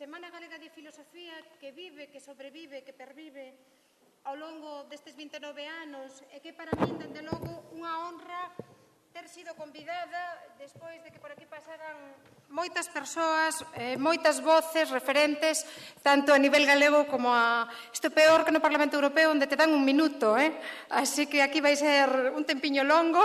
Semana Galega de Filosofía que vive, que sobrevive, que pervive ao longo destes 29 anos e que para min, dende logo, unha honra ter sido convidada despois de que por aquí pasaran moitas persoas, moitas voces referentes, tanto a nivel galego como a... Isto é peor que no Parlamento Europeo, onde te dan un minuto, así que aquí vai ser un tempiño longo.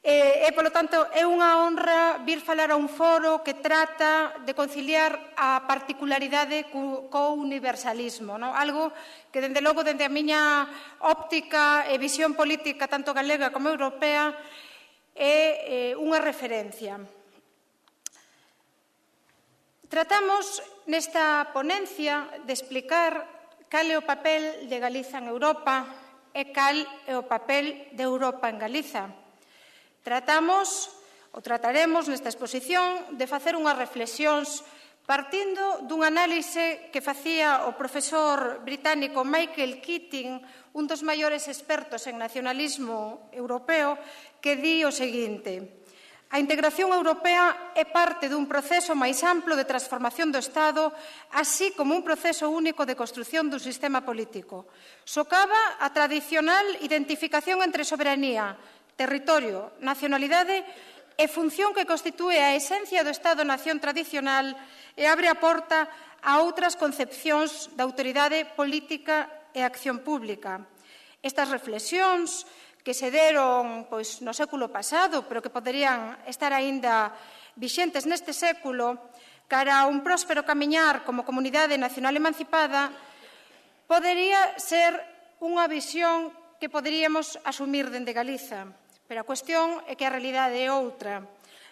E, polo tanto, é unha honra vir falar a un foro que trata de conciliar a particularidade co universalismo, non? Algo que, dende logo, dende a miña óptica e visión política, tanto galega como europea, é unha referencia. Tratamos nesta ponencia de explicar cal é o papel de Galiza en Europa e cal é o papel de Europa en Galiza. Trataremos nesta exposición de facer unhas reflexións partindo dun análise que facía o profesor británico Michael Keating, un dos maiores expertos en nacionalismo europeo, que di o seguinte: a integración europea é parte dun proceso máis amplo de transformación do Estado, así como un proceso único de construción dun sistema político. Socava a tradicional identificación entre soberanía, territorio, nacionalidade e función que constitúe a esencia do Estado-nación tradicional e abre a porta a outras concepcións da autoridade política e acción pública. Estas reflexións que se deron no século pasado, pero que poderían estar aínda vixentes neste século, cara a un próspero camiñar como comunidade nacional emancipada, podería ser unha visión que poderíamos asumir dende Galiza. Pero a cuestión é que a realidade é outra.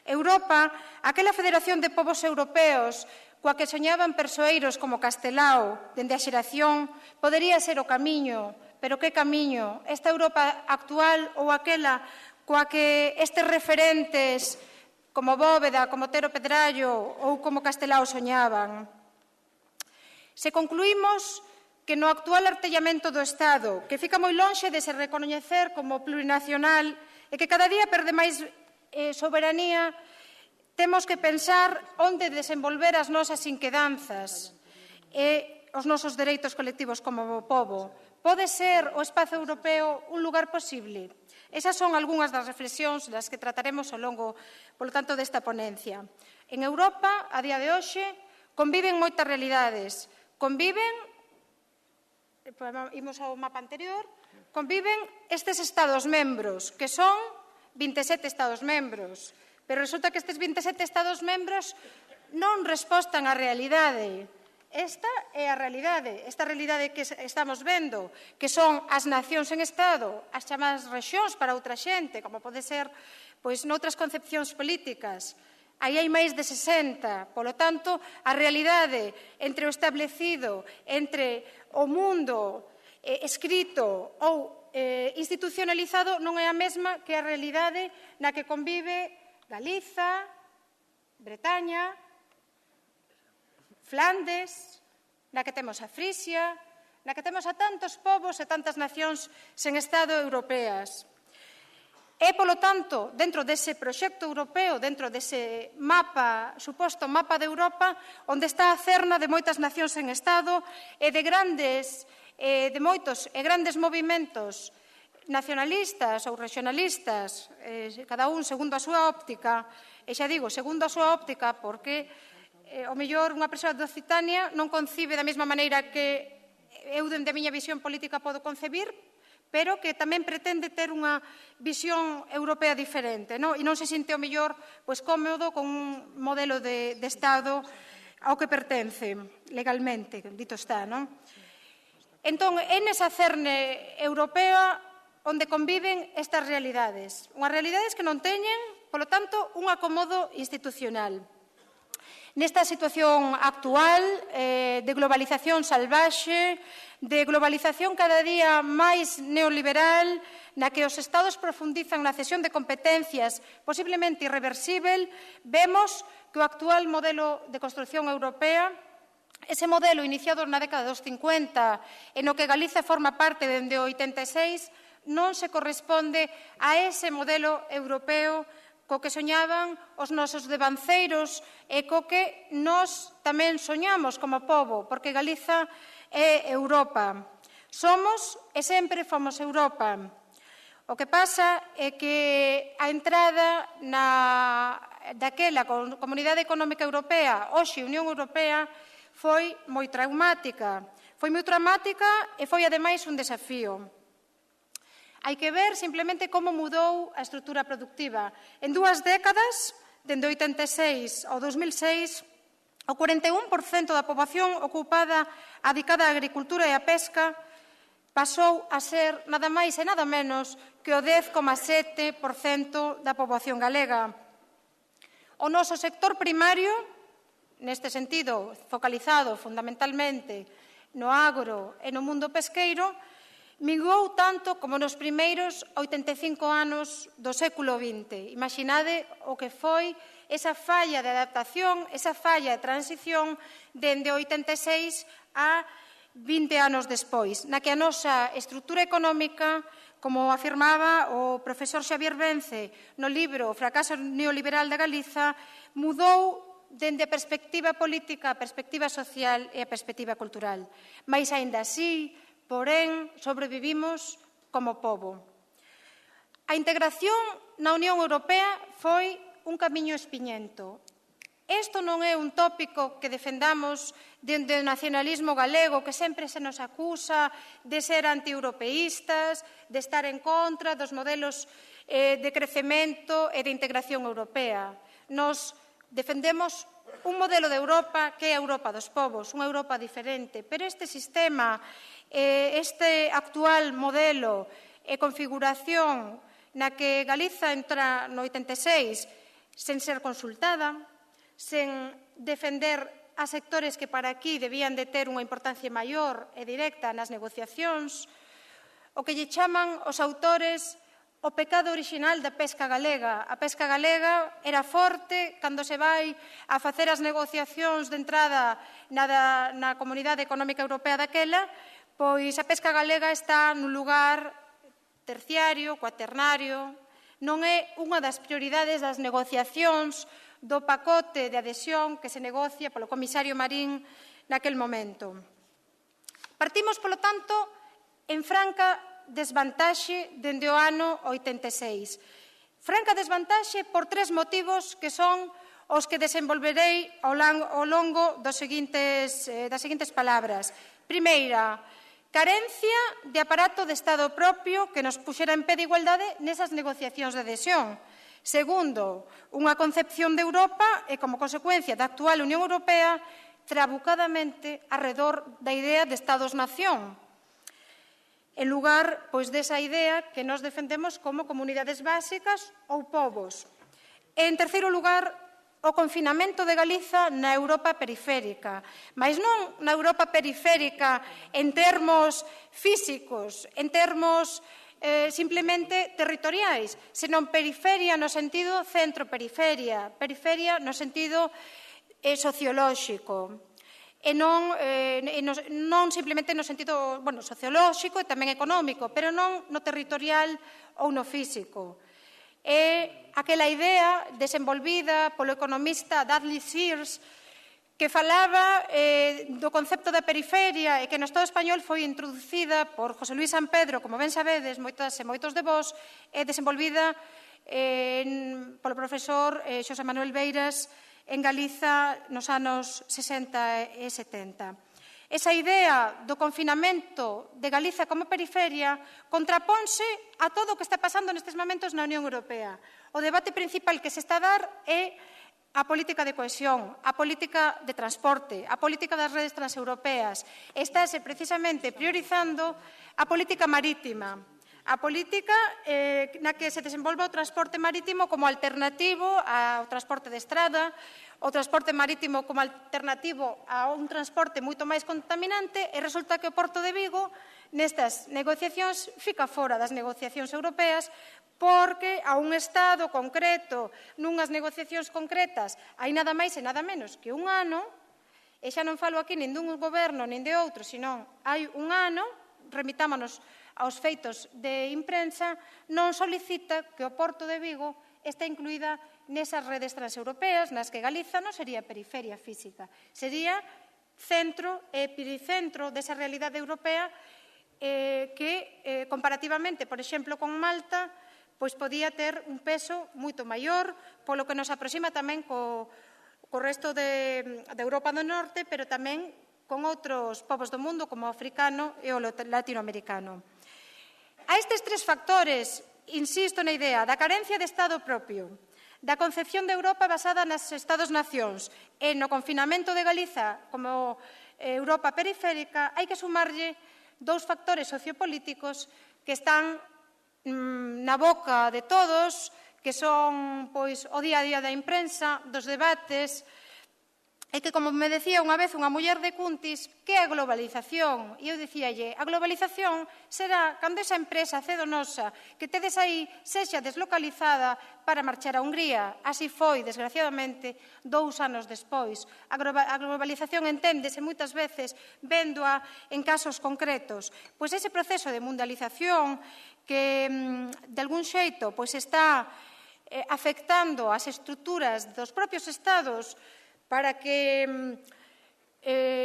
Europa, aquela federación de povos europeos coa que soñaban persoeiros como Castelao dende a xeración, podería ser o camiño, pero que camiño? Esta Europa actual ou aquela coa que estes referentes como Bóveda, como Otero Pedrallo ou como Castelao soñaban? Se concluímos que no actual artellamento do Estado, que fica moi lonxe de se recoñecer como plurinacional e que cada día perde máis soberanía, temos que pensar onde desenvolver as nosas inquedanzas e os nosos dereitos colectivos como pobo. Pode ser o espazo europeo un lugar posible? Esas son algunhas das reflexións das que trataremos ao longo, polo tanto, desta ponencia. En Europa, a día de hoxe, conviven moitas realidades. Imos ao mapa anterior, conviven estes Estados membros, que son 27 Estados membros, pero resulta que estes 27 Estados membros non respostan á realidade. Esta é a realidade, esta realidade que estamos vendo, que son as nacións en Estado, as chamadas rexións para outra xente, como pode ser noutras concepcións políticas. Aí hai máis de 60, polo tanto, a realidade entre o establecido, entre o mundo escrito ou institucionalizado non é a mesma que a realidade na que convive Galiza, Bretaña, Flandes, na que temos a Frisia, na que temos a tantos povos e tantas nacións sen Estado europeas. É, polo tanto, dentro dese proxecto europeo, dentro dese mapa, suposto mapa de Europa, onde está a cerna de moitas nacións en Estado e de moitos e grandes movimentos nacionalistas ou regionalistas, cada un segundo a súa óptica, e xa digo, segundo a súa óptica, porque o mellor unha persoa de Occitania non concibe da mesma maneira que eu, dende a miña visión política, podo concebir, pero que tamén pretende ter unha visión europea diferente, e non se sinte o mellor cómodo con un modelo de Estado ao que pertence legalmente, dito está, non? Entón, é nesa cerne europea onde conviven estas realidades. Unhas realidades que non teñen, polo tanto, un acomodo institucional. Nesta situación actual de globalización salvaxe, de globalización cada día máis neoliberal, na que os Estados profundizan na cesión de competencias posiblemente irreversible, vemos que o actual modelo de construción europea, ese modelo iniciado na década dos 50, en o que Galiza forma parte dende o 86, non se corresponde a ese modelo europeo co que soñaban os nosos devanceiros e co que nós tamén soñamos como pobo, porque Galiza é Europa. Somos e sempre fomos Europa. O que pasa é que a entrada daquela Comunidade Económica Europea, hoxe Unión Europea, foi moi traumática. Foi moi traumática e foi, ademais, un desafío. Hai que ver simplemente como mudou a estrutura productiva. En 2 décadas, dende 86 ao 2006, o 41% da poboación ocupada adicada á agricultura e á pesca pasou a ser nada máis e nada menos que o 10,7% da poboación galega. O noso sector primario, neste sentido, focalizado fundamentalmente no agro e no mundo pesqueiro, minguou tanto como nos primeiros 85 anos do século XX. Imaginade o que foi esa falla de adaptación, esa falla de transición dende 86 a 20 anos despois, na que a nosa estrutura económica, como afirmaba o profesor Xavier Vence no libro O fracaso neoliberal da Galiza, mudou dende a perspectiva política, a perspectiva social e a perspectiva cultural. Mais, aínda así, porén, sobrevivimos como pobo. A integración na Unión Europea foi un camiño espiñento. Isto non é un tópico que defendamos dende o nacionalismo galego, que sempre se nos acusa de ser antieuropeístas, de estar en contra dos modelos de crecemento e de integración europea. Nos defendemos un modelo de Europa que é a Europa dos povos, unha Europa diferente, pero este sistema, este actual modelo e configuración na que Galiza entra no 86 sen ser consultada, sen defender a sectores que para aquí debían de ter unha importancia maior e directa nas negociacións, o que lle chaman os autores o pecado orixinal da pesca galega. A pesca galega era forte cando se vai a facer as negociacións de entrada na Comunidade Económica Europea daquela, pois a pesca galega está nun lugar terciario, cuaternario, non é unha das prioridades das negociacións do pacote de adhesión que se negocia polo comisario Marín naquel momento. Partimos, polo tanto, en franca desvantaxe dende o ano 86. Franca desvantaxe por 3 motivos que son os que desenvolverei ao longo das seguintes palabras. Primeira, carencia de aparato de Estado propio que nos puxera en pé de igualdade nesas negociacións de adhesión. Segundo, unha concepción de Europa e, como consecuencia da actual Unión Europea, trabucadamente arredor da idea de Estados-nación, en lugar, pois, desa idea que nos defendemos como comunidades básicas ou povos. En terceiro lugar, o confinamento de Galiza na Europa periférica, mas non na Europa periférica en termos físicos, en termos simplemente territoriais, senón periferia no sentido centro-periferia, periferia no sentido sociolóxico. E non simplemente no sentido sociolóxico e tamén económico, pero non no territorial ou no físico. É aquela idea desenvolvida polo economista Dudley Sears que falaba do concepto da periferia e que no Estado español foi introducida por José Luis Sampedro, como ben sabedes, moitas e moitos de vós, e desenvolvida polo profesor Xosé Manuel Beiras en Galiza nos anos 60 e 70. Esa idea do confinamento de Galiza como periferia contraponse a todo o que está pasando nestes momentos na Unión Europea. O debate principal que se está a dar é a política de cohesión, a política de transporte, a política das redes transeuropeas. Estáse precisamente priorizando a política marítima, a política na que se desenvolve o transporte marítimo como alternativo ao transporte de estrada, o transporte marítimo como alternativo a un transporte moito máis contaminante, e resulta que o Porto de Vigo nestas negociacións fica fora das negociacións europeas porque a un Estado concreto, nunhas negociacións concretas, hai nada máis e nada menos que un ano, e xa non falo aquí nin dun goberno nin de outro, senón hai un ano, remitámonos aos feitos de imprensa, non solicita que o Porto de Vigo está incluída nesas redes transeuropeas nas que Galiza non sería periferia física, sería centro e epicentro desa realidade europea que, comparativamente, por exemplo, con Malta, pois podía ter un peso moito maior, polo que nos aproxima tamén co resto de Europa do Norte, pero tamén con outros povos do mundo, como o africano e o latinoamericano. A estes tres factores, insisto na idea da carencia de Estado propio, da concepción de Europa basada nas Estados-nacións e no confinamento de Galiza como Europa periférica, hai que sumarlle dous factores sociopolíticos que están na boca de todos, que son pois o día a día da imprensa, dos debates, e que, como me decía unha vez unha muller de Cuntis, que é a globalización? E eu dicíalle, a globalización será cando esa empresa cedonosa que tedes aí sexa deslocalizada para marchar a Hungría. Así foi, desgraciadamente, 2 anos despois. A globalización enténdese moitas veces véndoa en casos concretos. Pois ese proceso de mundialización que, de algún xeito, pois está afectando as estruturas dos propios Estados para que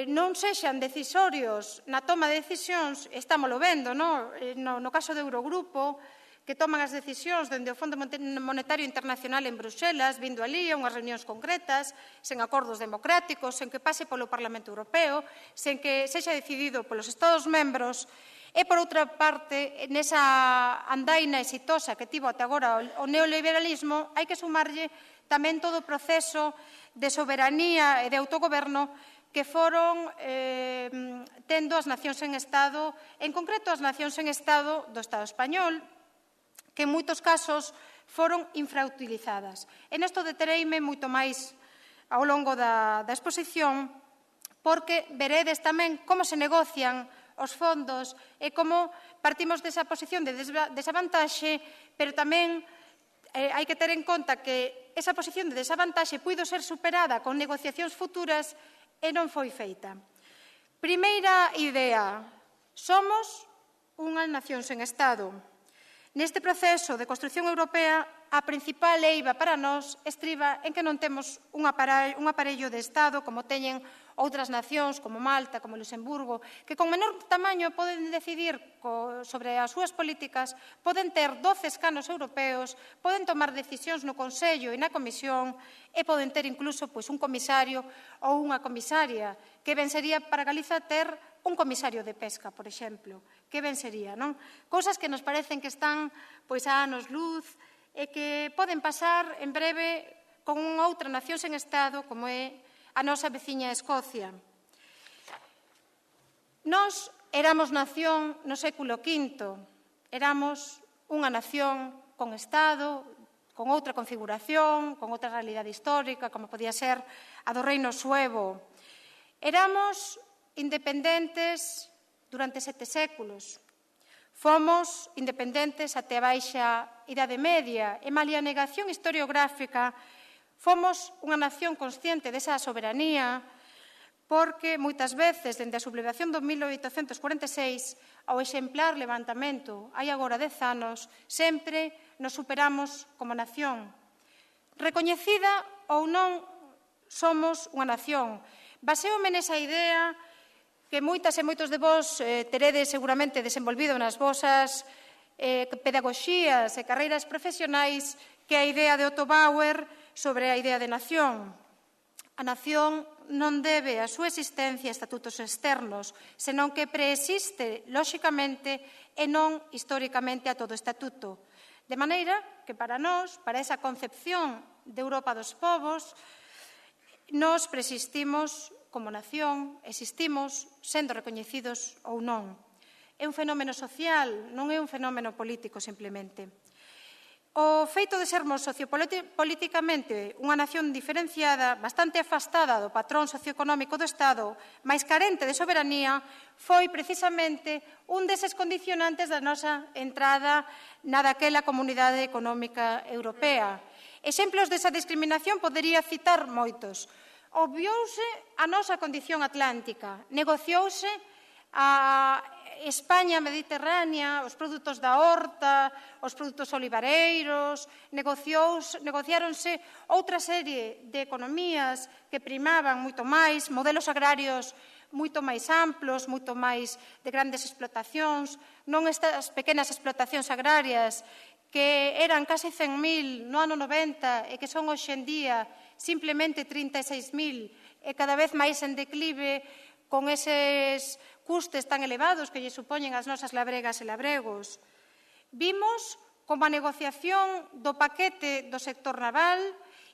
non sexan decisorios na toma de decisións, estámolo vendo, no caso do Eurogrupo, que toman as decisións dende o Fondo Monetario Internacional en Bruxelas, vindo alí a unhas reunións concretas, sen acordos democráticos, sen que pase polo Parlamento Europeo, sen que sexa decidido polos Estados membros, e, por outra parte, nesa andaina exitosa que tivo até agora o neoliberalismo, hai que sumarlle tamén todo o proceso de soberanía e de autogoberno que foron tendo as nacións en Estado, en concreto as nacións en Estado do Estado español, que en moitos casos foron infrautilizadas. E nesto detereime moito máis ao longo da exposición, porque veredes tamén como se negocian os fondos e como partimos desa posición de desavantaxe, pero tamén hai que ter en conta que esa posición de desavantaxe puido ser superada con negociacións futuras e non foi feita. Primeira idea, somos unha nación sen Estado. Neste proceso de construción europea, a principal eiva para nós estriba en que non temos un aparello de Estado como teñen outras nacións como Malta, como Luxemburgo, que con menor tamaño poden decidir sobre as súas políticas, poden ter 12 escanos europeos, poden tomar decisións no Consello e na Comisión e poden ter incluso un comisario ou unha comisaria, que ben sería para Galiza ter un comisario de pesca, por exemplo. Que ben sería, non? Cousas que nos parecen que están a anos luz e que poden pasar en breve con outra nación sen Estado como é a nosa veciña Escocia. Nós éramos nación no século V, éramos unha nación con Estado, con outra configuración, con outra realidade histórica, como podía ser a do Reino Suevo. Éramos independentes durante 7 séculos. Fomos independentes até a baixa Idade Media e, malia a negación historiográfica, fomos unha nación consciente desa soberanía porque, moitas veces, dende a sublevación do 1846 ao exemplar levantamento, hai agora 10 anos, sempre nos superamos como nación. Recoñecida ou non, somos unha nación. Baseome nesa idea que moitas e moitos de vós teredes seguramente desenvolvido nas vosas pedagogías e carreiras profesionais, que é a idea de Otto Bauer sobre a idea de nación. A nación non debe a súa existencia a estatutos externos, senón que preexiste lóxicamente e non históricamente a todo estatuto. De maneira que para nós, para esa concepción de Europa dos povos, nós preexistimos como nación, existimos sendo recoñecidos ou non. É un fenómeno social, non é un fenómeno político simplemente. O feito de sermos sociopolíticamente unha nación diferenciada, bastante afastada do patrón socioeconómico do Estado, máis carente de soberanía, foi precisamente un deses condicionantes da nosa entrada na daquela Comunidade Económica Europea. Exemplos desa discriminación podería citar moitos. Obviouse a nosa condición atlántica, negociouse a España mediterránea, os produtos da horta, os produtos olivareiros, negociáronse outra serie de economías que primaban moito máis, modelos agrarios moito máis amplos, moito máis de grandes explotacións, non estas pequenas explotacións agrarias que eran case 100.000 no ano 90 e que son hoxe en día simplemente 36.000 e cada vez máis en declive con eses custes tan elevados que lle supoñen as nosas labregas e labregos. Vimos como a negociación do paquete do sector naval,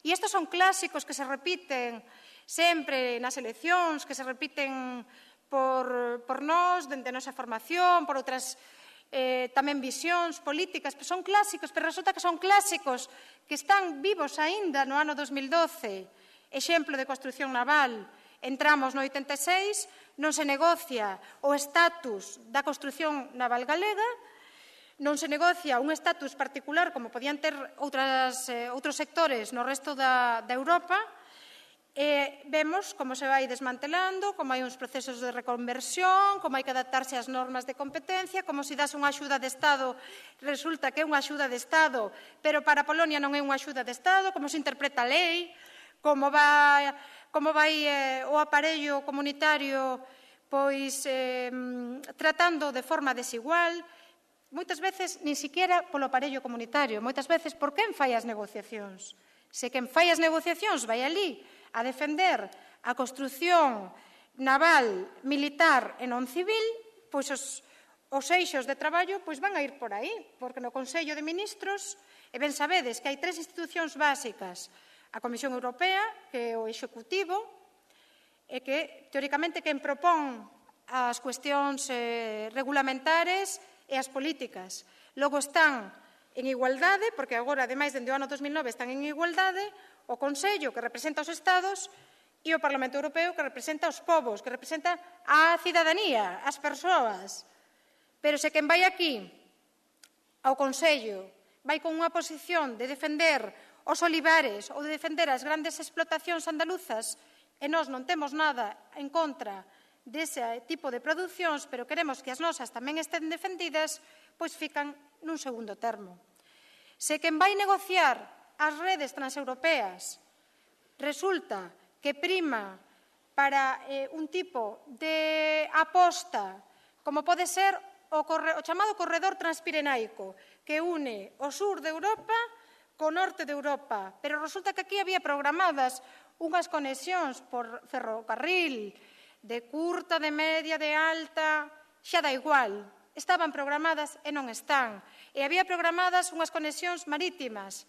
e estes son clásicos que se repiten sempre nas eleccións, que se repiten por nós, dende a nosa formación, por outras tamén visións políticas, pero son clásicos, pero resulta que son clásicos que están vivos aínda no ano 2012. Exemplo de construción naval, entramos no 86, non se negocia o estatus da construción naval galega, non se negocia un estatus particular como podían ter outros sectores no resto da Europa, e vemos como se vai desmantelando, como hai uns procesos de reconversión, como hai que adaptarse ás normas de competencia, como se das unha axuda de Estado, resulta que é unha axuda de Estado, pero para Polonia non é unha axuda de Estado, como se interpreta a lei, como vai o aparello comunitario pois tratando de forma desigual, moitas veces nin siquiera polo aparello comunitario, moitas veces por quen fai as negociacións. Se quen fai as negociacións vai ali a defender a construción naval, militar e non civil, pois os eixos de traballo pois van a ir por aí, porque no Consello de Ministros, e ben sabedes que hai 3 institucións básicas, a Comisión Europea, que é o Executivo, e que, teóricamente, quen propón as cuestións regulamentares e as políticas. Logo están en igualdade, porque agora, ademais, dende o ano 2009, están en igualdade, o Consello, que representa os Estados, e o Parlamento Europeo, que representa os povos, que representa a cidadanía, as persoas. Pero se quen vai aquí ao Consello vai con unha posición de defender os olivares ou de defender as grandes explotacións andaluzas e nós non temos nada en contra dese tipo de producións, pero queremos que as nosas tamén estén defendidas, pois fican nun segundo termo. Se quen vai negociar as redes transeuropeas resulta que prima para un tipo de aposta como pode ser o chamado corredor transpirenaico que une o sur de Europa co norte de Europa, pero resulta que aquí había programadas unhas conexións por ferrocarril de curta, de media, de alta, xa da igual, estaban programadas e non están, e había programadas unhas conexións marítimas,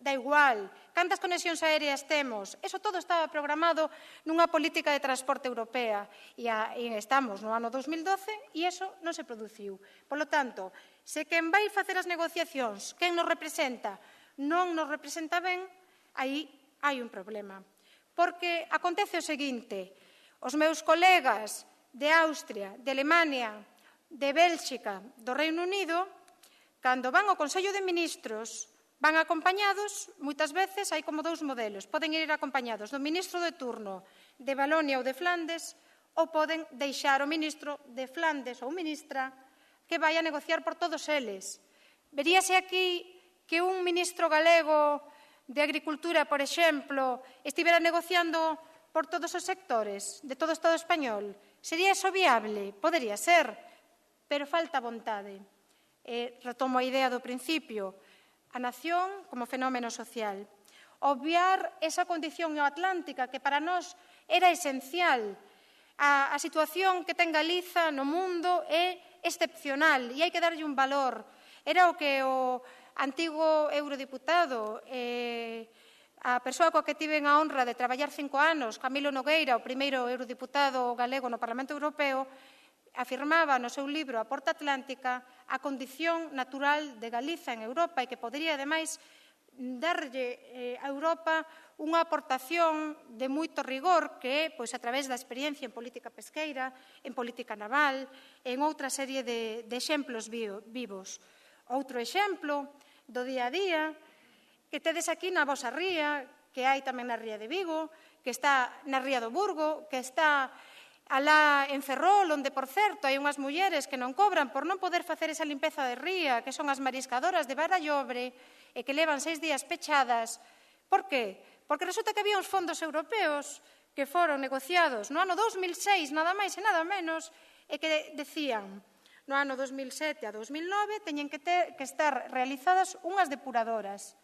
da igual, cantas conexións aéreas temos, eso todo estaba programado nunha política de transporte europea e estamos no ano 2012 e eso non se produciu. Por lo tanto, se quen vai facer as negociacións, quen nos representa, non nos representa ben, aí hai un problema. Porque acontece o seguinte, os meus colegas de Austria, de Alemania, de Bélxica, do Reino Unido, cando van ao Consello de Ministros, van acompañados, moitas veces hai como 2 modelos. Poden ir acompañados do ministro de turno de Valonia ou de Flandes ou poden deixar o ministro de Flandes ou ministra que vai a negociar por todos eles. Veríase aquí que un ministro galego de Agricultura, por exemplo, estivera negociando por todos os sectores de todo o Estado español. Sería eso viable? Podería ser, pero falta vontade. Retomo a idea do principio. A nación como fenómeno social. Obviar esa condición atlántica que para nós era esencial. A situación que ten Galiza no mundo é excepcional e hai que darlle un valor. Era o que o antigo eurodiputado, a persoa coa que tiven a honra de traballar 5 anos, Camilo Nogueira, o primeiro eurodiputado galego no Parlamento Europeo, afirmaba no seu libro A Porta Atlántica a condición natural de Galiza en Europa e que podería, ademais, darlle a Europa unha aportación de moito rigor que é, pois, a través da experiencia en política pesqueira, en política naval, en outra serie de exemplos vivos. Outro exemplo do día a día que tedes aquí na vosa ría, que hai tamén na ría de Vigo, que está na ría do Burgo, que está alá en Ferrol, onde, por certo, hai unhas mulleres que non cobran por non poder facer esa limpeza de ría, que son as mariscadoras de Barallobre, e que levan 6 días pechadas. Por que? Porque resulta que había uns fondos europeos que foron negociados no ano 2006, nada máis e nada menos, e que decían, no ano 2007 a 2009, teñen que estar realizadas unhas depuradoras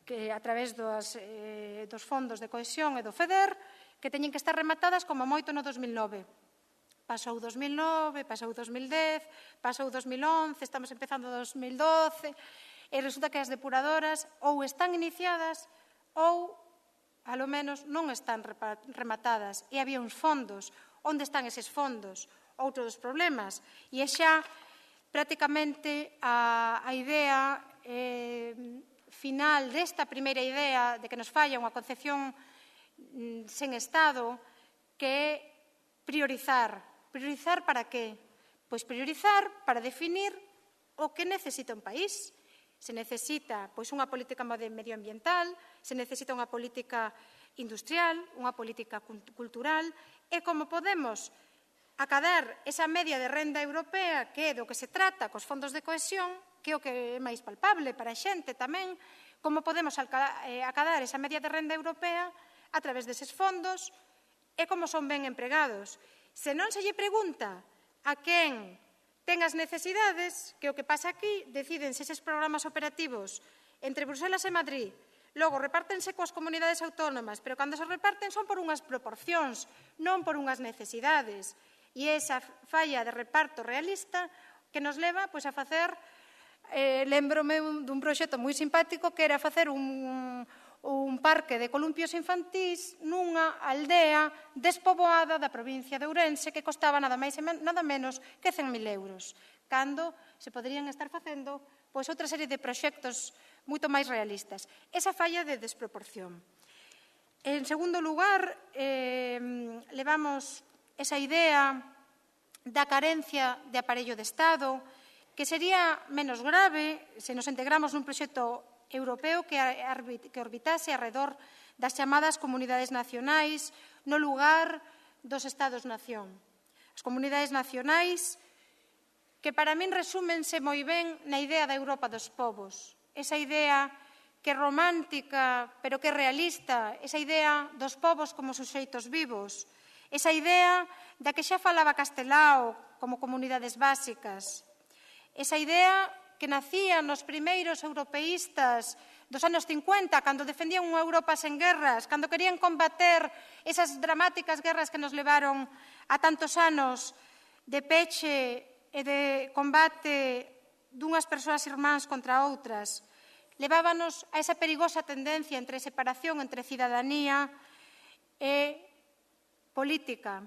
que a través dos fondos de cohesión e do FEDER, que teñen que estar rematadas como moito no 2009. Pasou 2009, pasou 2010, pasou 2011, estamos empezando 2012, e resulta que as depuradoras ou están iniciadas ou, alo menos, non están rematadas. E había uns fondos. Onde están eses fondos? Outro dos problemas. E é xa prácticamente a idea final desta primeira idea de que nos falla unha concepción sen Estado, que é priorizar. Priorizar para qué? Pois priorizar para definir o que necesita un país. Se necesita unha política medioambiental, se necesita unha política industrial, unha política cultural, e como podemos acadar esa media de renda europea, que é do que se trata cos fondos de cohesión, que é o que é máis palpable para a xente tamén, como podemos acadar esa media de renda europea a través deses fondos e como son ben empregados. Se non se lle pregunta a quen ten as necesidades, que o que pasa aquí, decídense eses programas operativos entre Bruselas e Madrid, logo repártense coas comunidades autónomas, pero cando se reparten son por unhas proporcións, non por unhas necesidades. E esa falla de reparto realista que nos leva a facer, lembrome dun proxecto moi simpático que era facer un parque de columpios infantís nunha aldea despoboada da provincia de Ourense que costaba nada máis e nada menos que 100.000 euros, cando se poderían estar facendo outra serie de proxectos moito máis realistas. Esa falla de desproporción. En segundo lugar, levamos esa idea da carencia de aparello de Estado, que sería menos grave se nos integramos nun proxecto europeo que orbitase arredor das chamadas comunidades nacionais no lugar dos Estados-nación. As comunidades nacionais que para min resúmense moi ben na idea da Europa dos povos, esa idea que é romántica pero que é realista, esa idea dos povos como suxeitos vivos, esa idea da que xa falaba Castelao como comunidades básicas, esa idea que nacían nos primeiros europeístas dos anos 50, cando defendían unha Europa sen guerras, cando querían combater esas dramáticas guerras que nos levaron a tantos anos de peche e de combate dunhas persoas irmáns contra outras. Levábanos a esa perigosa tendencia entre separación entre cidadanía e política,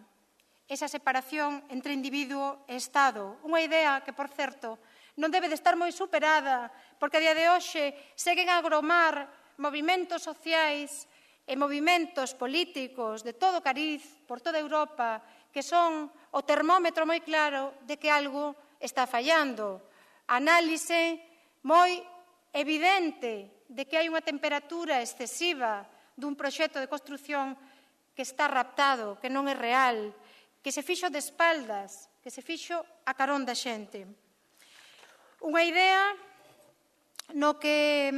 esa separación entre individuo e Estado. Unha idea que, por certo, non debe de estar moi superada, porque a día de hoxe seguen a agromar movimentos sociais e movimentos políticos de todo cariz, por toda Europa, que son o termómetro moi claro de que algo está fallando. Análise moi evidente de que hai unha temperatura excesiva dun proxecto de construción que está raptado, que non é real, que se fixo de espaldas, que se fixo a carón da xente. Unha idea no que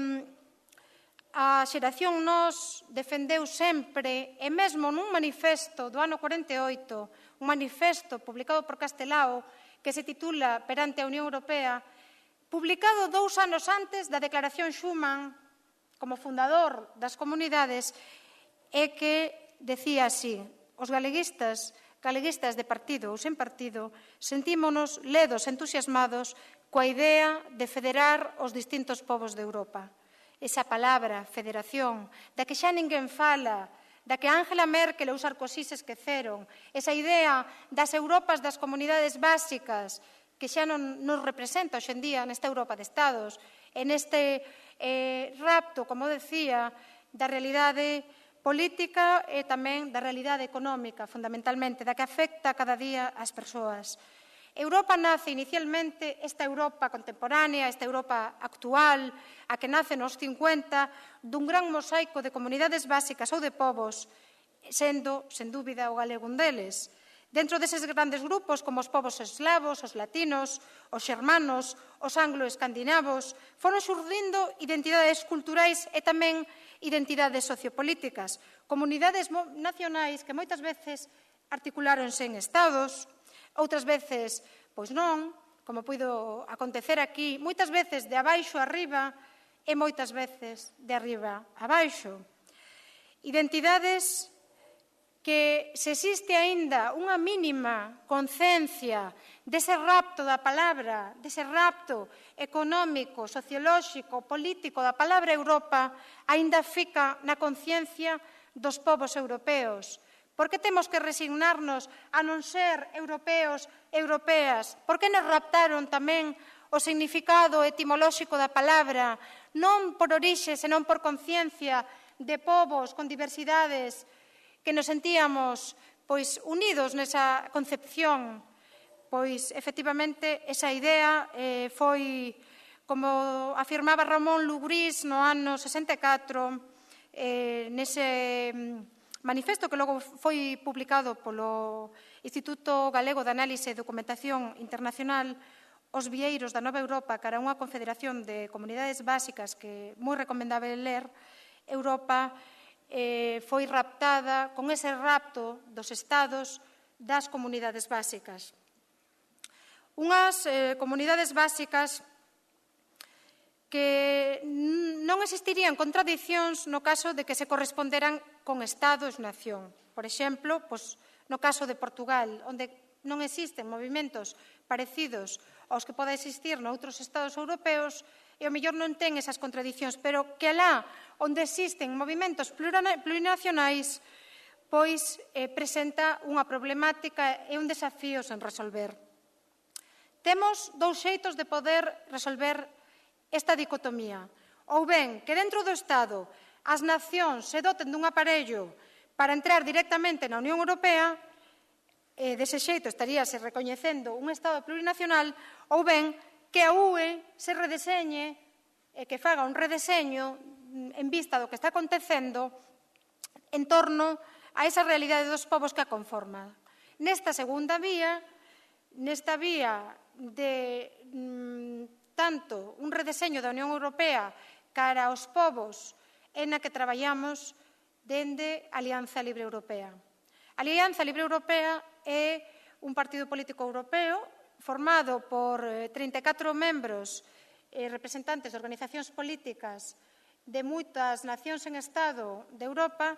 a xeración Nós defendeu sempre, e mesmo nun manifesto do ano 48, un manifesto publicado por Castelao, que se titula Perante a Unión Europea, publicado 2 anos antes da Declaración Schuman, como fundador das comunidades, e que decía así: os galeguistas de partido ou sen partido, sentímonos ledos entusiasmados coa idea de federar os distintos povos de Europa. Esa palabra, federación, da que xa ninguén fala, da que Angela Merkel ou Sarkozy se esqueceron, esa idea das Europas das comunidades básicas, que xa non nos representa hoxe en día nesta Europa de Estados, en este rapto, como decía, da realidade política e tamén da realidade económica, fundamentalmente, da que afecta cada día ás persoas. Europa nace inicialmente, esta Europa contemporánea, esta Europa actual, a que nace nos 50, dun gran mosaico de comunidades básicas ou de povos, sendo, sen dúbida, o galego un deles. Dentro deses grandes grupos, como os povos eslavos, os latinos, os xermanos, os anglo-escandinavos, foron xurdindo identidades culturais e tamén identidades sociopolíticas, comunidades nacionais que moitas veces articuláronse en estados, outras veces, pois non, como puido acontecer aquí, moitas veces de abaixo a arriba e moitas veces de arriba a baixo. Identidades que se existe aínda unha mínima conciencia dese rapto da palabra, dese rapto económico, sociolóxico, político da palabra Europa, aínda fica na conciencia dos povos europeos. Por que temos que resignarnos a non ser europeos e europeas? Por que nos raptaron tamén o significado etimolóxico da palabra, non por orixe, senón por conciencia de povos con diversidades que nos sentíamos unidos nesa concepción? Pois, efectivamente, esa idea foi, como afirmaba Ramón Lugrís no ano 64, nese manifesto que logo foi publicado polo Instituto Galego de Análise e Documentación Internacional, Os vieiros da Nova Europa cara a unha confederación de comunidades básicas que é moi recomendável ler. Europa foi raptada con ese rapto dos estados das comunidades básicas. Unhas comunidades básicas que non existirían contradicións no caso de que se corresponderan con estados-nación. Por exemplo, no caso de Portugal, onde non existen movimentos parecidos aos que poda existir noutros estados europeos, e ao mellor non ten esas contradicións, pero que alá onde existen movimentos plurinacionais, pois presenta unha problemática e un desafío sen resolver. Temos dous xeitos de poder resolver esta dicotomía. Ou ben, que dentro do Estado as nacións se doten dun aparello para entrar directamente na Unión Europea, dese xeito estaríase recoñecendo un Estado plurinacional, ou ben, que a UE se redeseñe e que faga un redeseño en vista do que está acontecendo en torno a esa realidade dos povos que a conforman. Nesta segunda vía, nesta vía de tanto un redeseño da Unión Europea cara aos povos en a que traballamos dende a Alianza Libre Europea. A Alianza Libre Europea é un partido político europeo formado por 34 membros representantes de organizacións políticas de moitas nacións en Estado de Europa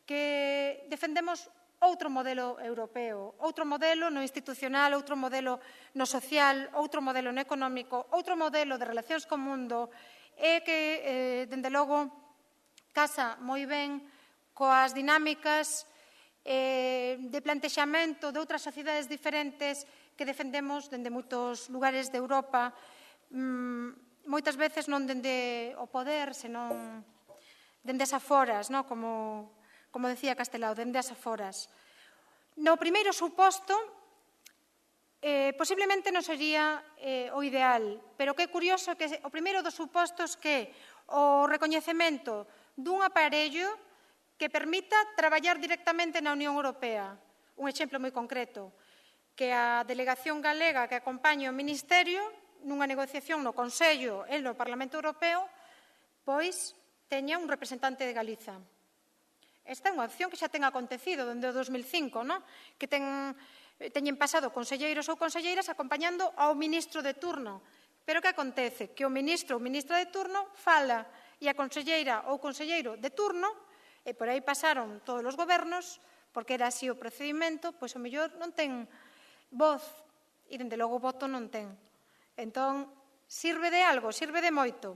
que defendemos outro modelo europeo, outro modelo no institucional, outro modelo no social, outro modelo no económico, outro modelo de relacións co mundo e que, dende logo, casa moi ben coas dinámicas de plantexamento de outras sociedades diferentes que defendemos dende moitos lugares de Europa, moitas veces non dende o poder, senón dende as aforas, como decía Castelao, dende as aforas. No primeiro suposto, posiblemente non sería o ideal, pero que é curioso que o primeiro dos supostos que o recoñecemento dun aparello que permita traballar directamente na Unión Europea. Un exemplo moi concreto, que a delegación galega que acompaña o Ministerio nunha negociación no Consello e no Parlamento Europeo, pois teña un representante de Galiza. Esta é unha opción que xa ten acontecido dende o 2005, que teñen pasado conselleiros ou conselleiras acompañando ao ministro de turno. Pero que acontece? Que o ministro ou ministra de turno fala e a conselleira ou conselleiro de turno, e por aí pasaron todos os gobernos, porque era así o procedimento, pois o mellor non ten voz e, dende logo, voto non ten. Entón, sirve de algo, sirve de moito.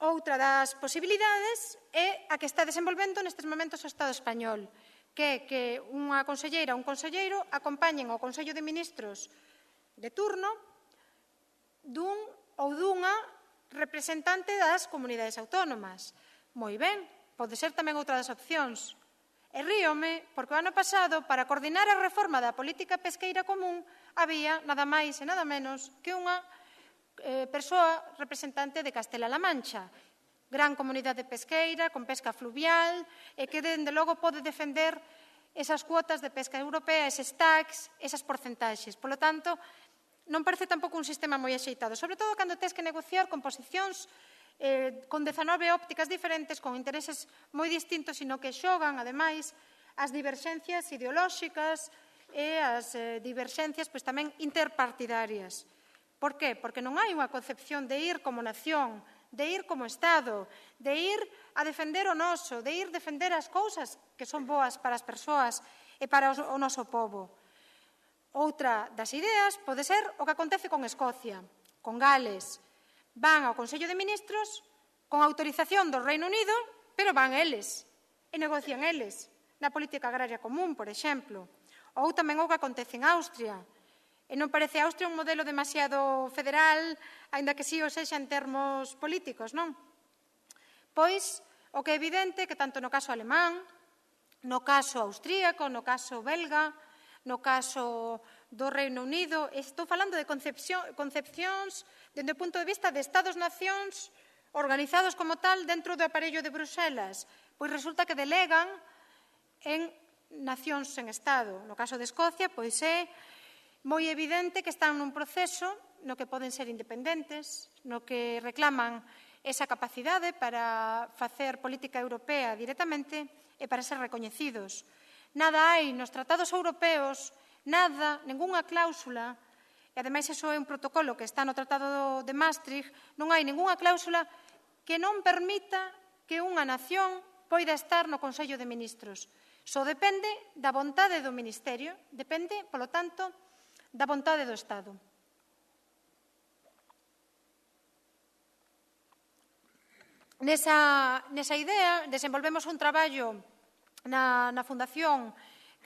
Outra das posibilidades é a que está desenvolvendo nestes momentos o Estado español, que é que unha conselleira ou un conselleiro acompañen ao Consello de Ministros de turno dun ou dunha representante das comunidades autónomas. Moi ben, pode ser tamén outra das opcións. E ríome porque o ano pasado, para coordinar a reforma da política pesqueira común, había nada máis e nada menos que unha persoa representante de Castela-La Mancha, gran comunidade pesqueira, con pesca fluvial, e que, dende logo, pode defender esas cuotas de pesca europea, eses tax, esas porcentaxes. Polo tanto, non parece tampouco un sistema moi axeitado, sobre todo cando tes que negociar con posicións con 19 ópticas diferentes, con intereses moi distintos, sino que xogan, ademais, as diverxencias ideolóxicas e as diverxencias tamén interpartidarias. Por qué? Porque non hai unha concepción de ir como nación, de ir como Estado, de ir a defender o noso, de ir defender as cousas que son boas para as persoas e para o noso pobo. Outra das ideas pode ser o que acontece con Escocia, con Gales. Van ao Consello de Ministros con autorización do Reino Unido, pero van eles e negocian eles na política agraria común, por exemplo. Ou tamén o que acontece en Austria. E non parece Austria un modelo demasiado federal, aínda que si o sexa en termos políticos, non? Pois, o que é evidente que tanto no caso alemán, no caso austríaco, no caso belga, no caso do Reino Unido, estou falando de concepcións dende o punto de vista de Estados-nacións organizados como tal dentro do aparello de Bruselas, pois resulta que delegan en nacións sen Estado. No caso de Escocia, pois é moi evidente que están nun proceso no que poden ser independentes, no que reclaman esa capacidade para facer política europea directamente e para ser recoñecidos. Nada hai nos tratados europeos, nada, ningunha cláusula, e ademais iso é un protocolo que está no Tratado de Maastricht, non hai ningunha cláusula que non permita que unha nación poida estar no Consello de Ministros. Só depende da vontade do Ministerio, depende, polo tanto, da vontade do Estado. Nesa idea, desenvolvemos un traballo na Fundación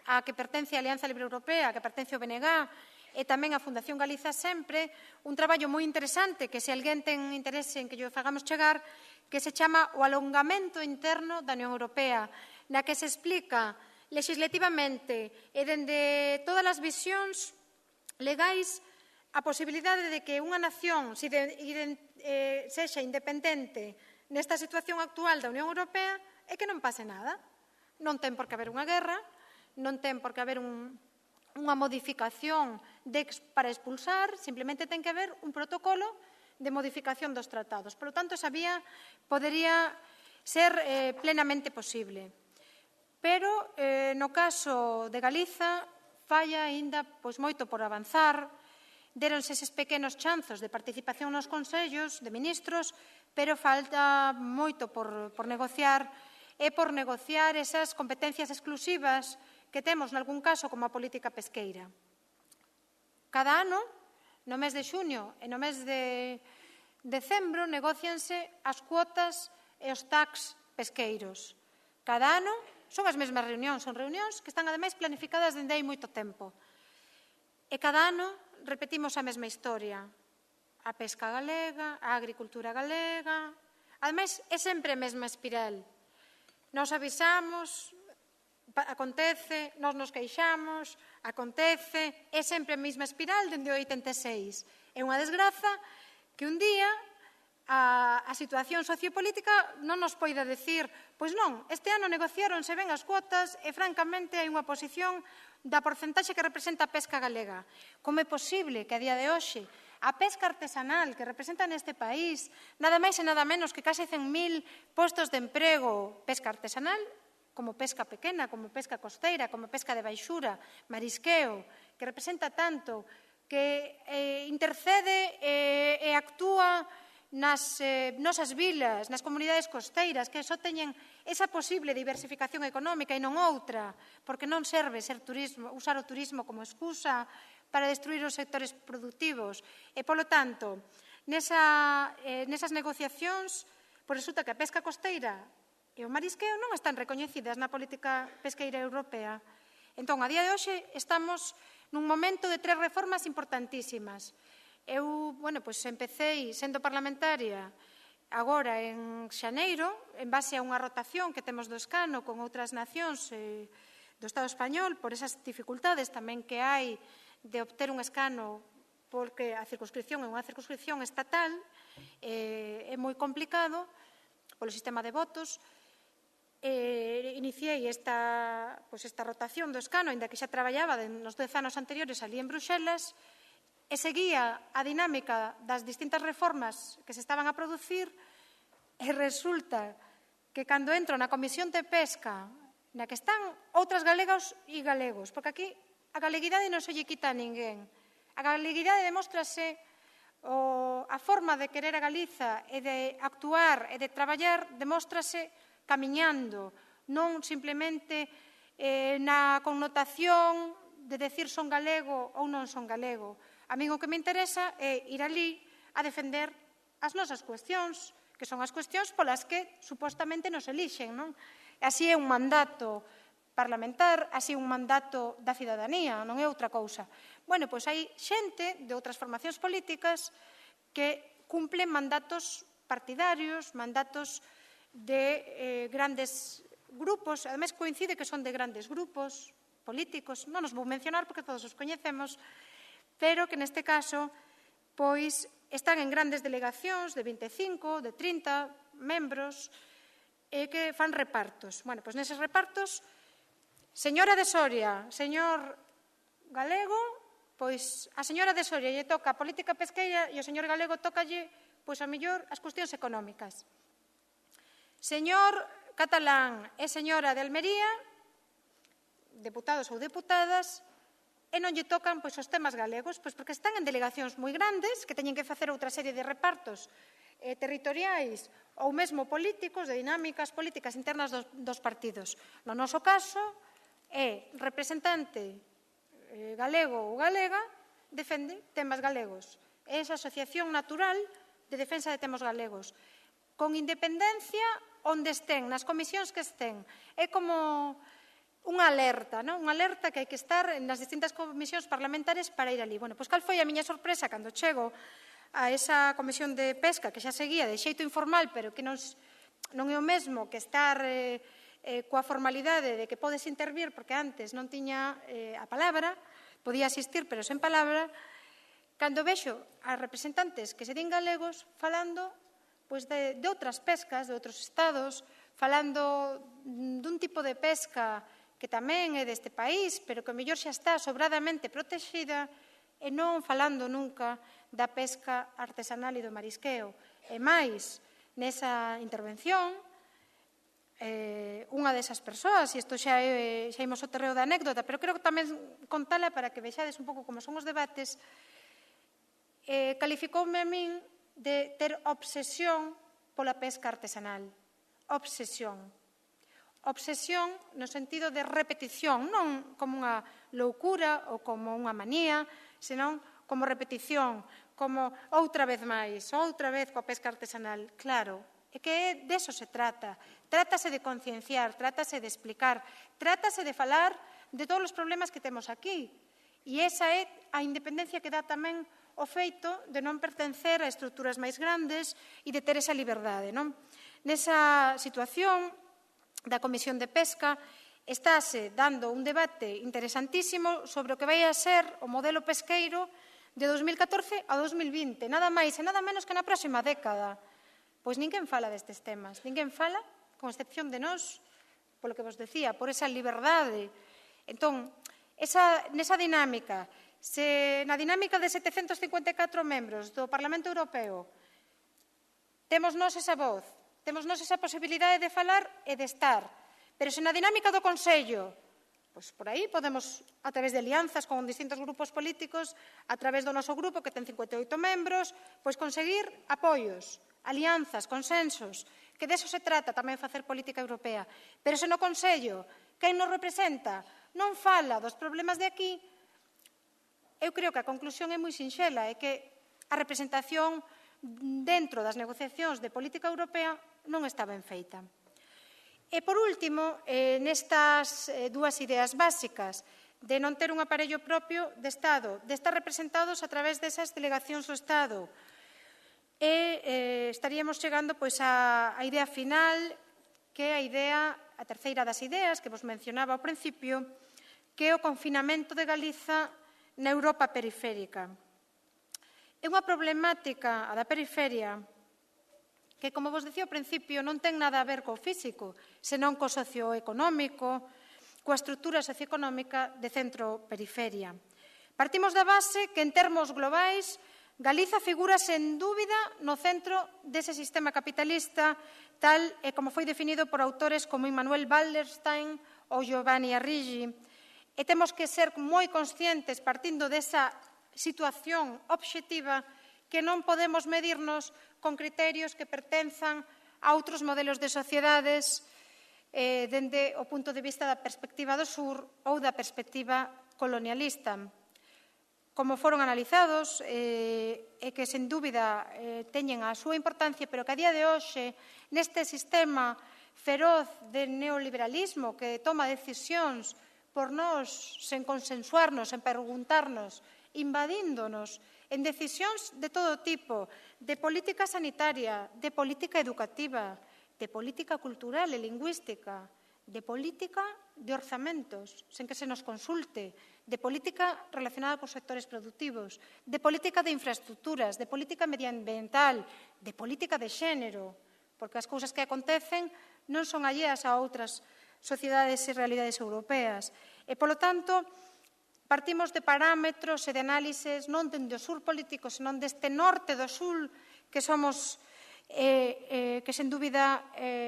a que pertence a Alianza Libre Europea, a que pertence o BNG, e tamén a Fundación Galiza Sempre, un traballo moi interesante que se alguén ten interese en que lle fagamos chegar, que se chama o alongamento interno da Unión Europea, na que se explica legislativamente e dende todas as visións legais a posibilidade de que unha nación sexa independente nesta situación actual da Unión Europea e que non pase nada. Non ten por que haber unha guerra, non ten por que haber unha modificación para expulsar, simplemente ten que haber un protocolo de modificación dos tratados. Por lo tanto, esa vía podería ser plenamente posible. Pero, no caso de Galiza, falla aínda moito por avanzar, deronse eses pequenos chanzos de participación nos consellos de ministros, pero falta moito por negociar e por negociar esas competencias exclusivas que temos nalgún caso como a política pesqueira. Cada ano, no mes de xuño e no mes de decembro, negocianse as cuotas e os tax pesqueiros. Cada ano son as mesmas reunións, son reunións que están ademais planificadas dende hai moito tempo. E cada ano repetimos a mesma historia. A pesca galega, a agricultura galega. Ademais, é sempre a mesma espiral. Nos avisamos, acontece, nos queixamos, acontece, é sempre a mesma espiral dende o 86. É unha desgraza que un día a situación sociopolítica non nos poida decir pois non, este ano negociaronse ben as cuotas e francamente hai unha posición da porcentaxe que representa a pesca galega. Como é posible que a día de hoxe a pesca artesanal que representa neste país nada máis e nada menos que case 100.000 postos de emprego, pesca artesanal, como pesca pequena, como pesca costeira, como pesca de baixura, marisqueo, que representa tanto, que intercede e actúa nas nosas vilas, nas comunidades costeiras, que só teñen esa posible diversificación económica e non outra, porque non serve usar o turismo como excusa para destruir os sectores productivos. E, polo tanto, nesas negociacións, resulta que a pesca costeira e o marisqueo non están recoñecidas na política pesqueira europea. Entón, a día de hoxe, estamos nun momento de 3 reformas importantísimas. Eu, empecé sendo parlamentaria agora en xaneiro, en base a unha rotación que temos do escano con outras nacións do Estado español, por esas dificultades tamén que hai de obter un escano, porque a circunscripción é unha circunscripción estatal, é moi complicado. polo sistema de votos. Iniciei esta rotación do escano, ainda que xa traballaba nos 10 anos anteriores ali en Bruxelas, e seguía a dinámica das distintas reformas que se estaban a producir, e resulta que cando entro na Comisión de Pesca, na que están outras galegas e galegos, porque aquí a galeguidade non se lle quita a ninguén. A galeguidade demóstrase, a forma de querer a Galiza e de actuar e de traballar demóstrase camiñando, non simplemente na connotación de decir son galego ou non son galego. A min o que me interesa é ir ali a defender as nosas cuestións, que son as cuestións polas que supostamente nos elixen, non? Así é un mandato parlamentar, así é un mandato da cidadanía, non é outra cousa. Bueno, pois hai xente de outras formacións políticas que cumplen mandatos partidarios, mandatos de grandes grupos, ademais coincide que son de grandes grupos políticos, non os vou mencionar porque todos os coñecemos, pero que neste caso pois están en grandes delegacións de 25, de 30 membros e que fan repartos. Bueno, pois neses repartos, señora de Soria, señor galego, pois a señora de Soria lle toca a política pesqueira e o señor galego tócalle, pois a mellor, as cuestións económicas. Señor catalán e señora de Almería, deputados ou deputadas, e non lle tocan pois os temas galegos, pois porque están en delegacións moi grandes que teñen que facer outra serie de repartos territoriais ou mesmo políticos, de dinámicas políticas internas dos partidos. No noso caso, é representante galego ou galega, defende temas galegos. É esa asociación natural de defensa de temas galegos, con independencia onde estén, nas comisións que estén. É como unha alerta, non? Unha alerta que hai que estar nas distintas comisións parlamentarias para ir ali. Bueno, pois cal foi a miña sorpresa cando chego a esa comisión de pesca que xa seguía de xeito informal, pero que non é o mesmo que estar coa formalidade de que podes intervir, porque antes non tiña a palabra, podía asistir, pero sen palabra, cando vexo a representantes que se din galegos falando pois de outras pescas, de outros estados, falando dun tipo de pesca que tamén é deste país, pero que o mellor xa está sobradamente protexida, e non falando nunca da pesca artesanal e do marisqueo. E máis, nesa intervención, unha desas persoas, e isto xa imos ao terreo da anécdota, pero creo que tamén contala para que vexades un pouco como son os debates, calificoume a min de ter obsesión pola pesca artesanal. Obsesión. Obsesión no sentido de repetición, non como unha loucura ou como unha manía, senón como repetición, como outra vez máis, outra vez coa pesca artesanal. Claro, é que deso se trata. Trátase de concienciar, trátase de explicar, trátase de falar de todos os problemas que temos aquí. E esa é a independencia que dá tamén o feito de non pertencer a estruturas máis grandes e de ter esa liberdade, non? Nesa situación da Comisión de Pesca estáse dando un debate interesantísimo sobre o que vai a ser o modelo pesqueiro de 2014 a 2020, nada máis e nada menos que na próxima década. Pois ninguén fala destes temas, ninguén fala, con excepción de nós, polo que vos decía, por esa liberdade. Entón, nesa dinámica, se na dinámica de 754 membros do Parlamento Europeo temos nós esa voz, temos nós esa posibilidade de falar e de estar, pero se na dinámica do Consello, pois por aí podemos, a través de alianzas con distintos grupos políticos, a través do noso grupo, que ten 58 membros, pois conseguir apoios, alianzas, consensos, que deso se trata tamén facer política europea. Pero se no Consello, quen nos representa, non fala dos problemas de aquí, eu creo que a conclusión é moi sinxela, é que a representación dentro das negociacións de política europea non está ben feita. E, por último, nestas dúas ideas básicas de non ter un aparello propio de Estado, de estar representados a través desas delegacións do Estado, estaríamos chegando pois á idea final, que é a terceira das ideas que vos mencionaba ao principio, que é o confinamento de Galiza na Europa periférica. É unha problemática, a da periferia, que que, como vos dicía ao principio, non ten nada a ver co físico, senón co socioeconómico, coa estrutura socioeconómica de centro-periferia. Partimos da base que, en termos globais, Galiza figura, sen dúbida, no centro dese sistema capitalista, tal e como foi definido por autores como Immanuel Wallerstein ou Giovanni Arrighi. E temos que ser moi conscientes, partindo desa situación obxectiva, que non podemos medirnos con criterios que pertenzan a outros modelos de sociedades dende o punto de vista da perspectiva do sur ou da perspectiva colonialista. Como foron analizados e que, sen dúbida, teñen a súa importancia, pero que a día de hoxe, neste sistema feroz de neoliberalismo que toma decisións por nós, sen consensuarnos, sen preguntarnos, invadíndonos en decisións de todo tipo, de política sanitaria, de política educativa, de política cultural e lingüística, de política de orzamentos, sen que se nos consulte, de política relacionada cos sectores productivos, de política de infraestructuras, de política medioambiental, de política de xénero, porque as cousas que acontecen non son alleas a outras sociedades e realidades europeas. E, polo tanto, partimos de parámetros e de análises non dende o sur político, senón deste norte do sul que somos que, sen dúbida,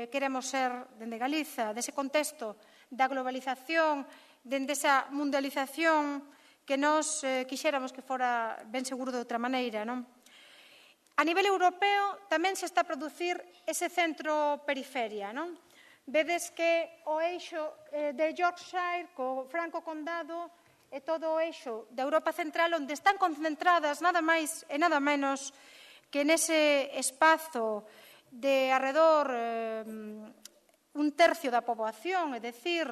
queremos ser dende Galiza, dese contexto da globalización, dende esa mundialización que nós quixéramos que fora ben seguro de outra maneira, non? A nivel europeo tamén se está a producir ese centro-periferia, non? Vedes que o eixo de Yorkshire, co Franco Condado, e todo o eixo da Europa Central, onde están concentradas nada máis e nada menos que nese espazo de arredor un tercio da poboación, é dicir,